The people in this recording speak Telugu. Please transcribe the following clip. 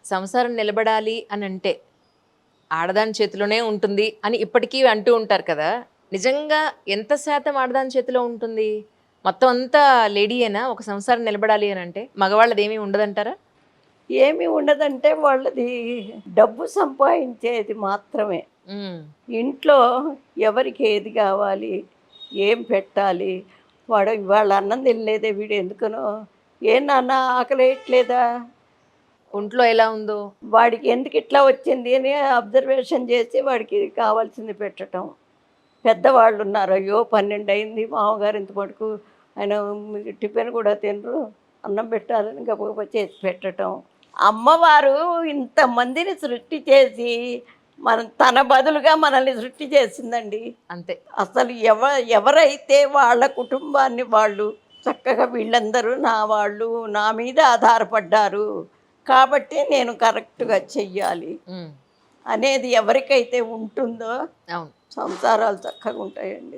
సంసారం నిలబడాలి అని అంటే ఆడదాని చేతిలోనే ఉంటుంది అని ఇప్పటికీ అంటూ ఉంటారు కదా! నిజంగా ఎంత శాతం ఆడదాని చేతిలో ఉంటుంది? మొత్తం అంతా లేడీయేనా ఒక సంసారం నిలబడాలి అనంటే? మగవాళ్ళదేమీ ఉండదంటారా? ఏమి ఉండదంటే వాళ్ళది డబ్బు సంపాదించేది మాత్రమే. హ్మ్. ఇంట్లో ఎవరికి ఏది కావాలి, ఏం పెట్టాలి, వాడు ఇవాళ అన్నం తినలేదే వీడు ఎందుకనో, "ఏం నాన్న ఆకలేయట్లేదా? ఒంట్లో ఎలా ఉందో? వాడికి ఎందుకు ఇట్లా వచ్చింది" అని అబ్జర్వేషన్ చేసి వాడికి కావాల్సింది పెట్టటం. పెద్దవాళ్ళు ఉన్నారు, "అయ్యో 12 అయింది మామగారు ఇంత మటుకు ఆయన టిఫిన్ కూడా తినరు, అన్నం పెట్టాలని" గబగబా చేసి పెట్టటం. అమ్మవారు ఇంతమందిని సృష్టి చేసి తన బదులుగా మనల్ని సృష్టి చేసిందండి. అంతే. అసలు ఎవరైతే వాళ్ళ కుటుంబాన్ని వాళ్ళు చక్కగా వీళ్ళందరూ నా వాళ్ళు, నా మీద ఆధారపడ్డారు కాబట్టి నేను కరెక్ట్‌గా చెయ్యాలి హ్మ్. అనేది ఎవరికైతే ఉంటుందో అవును. సంసారాలు చక్కగా ఉంటాయండి.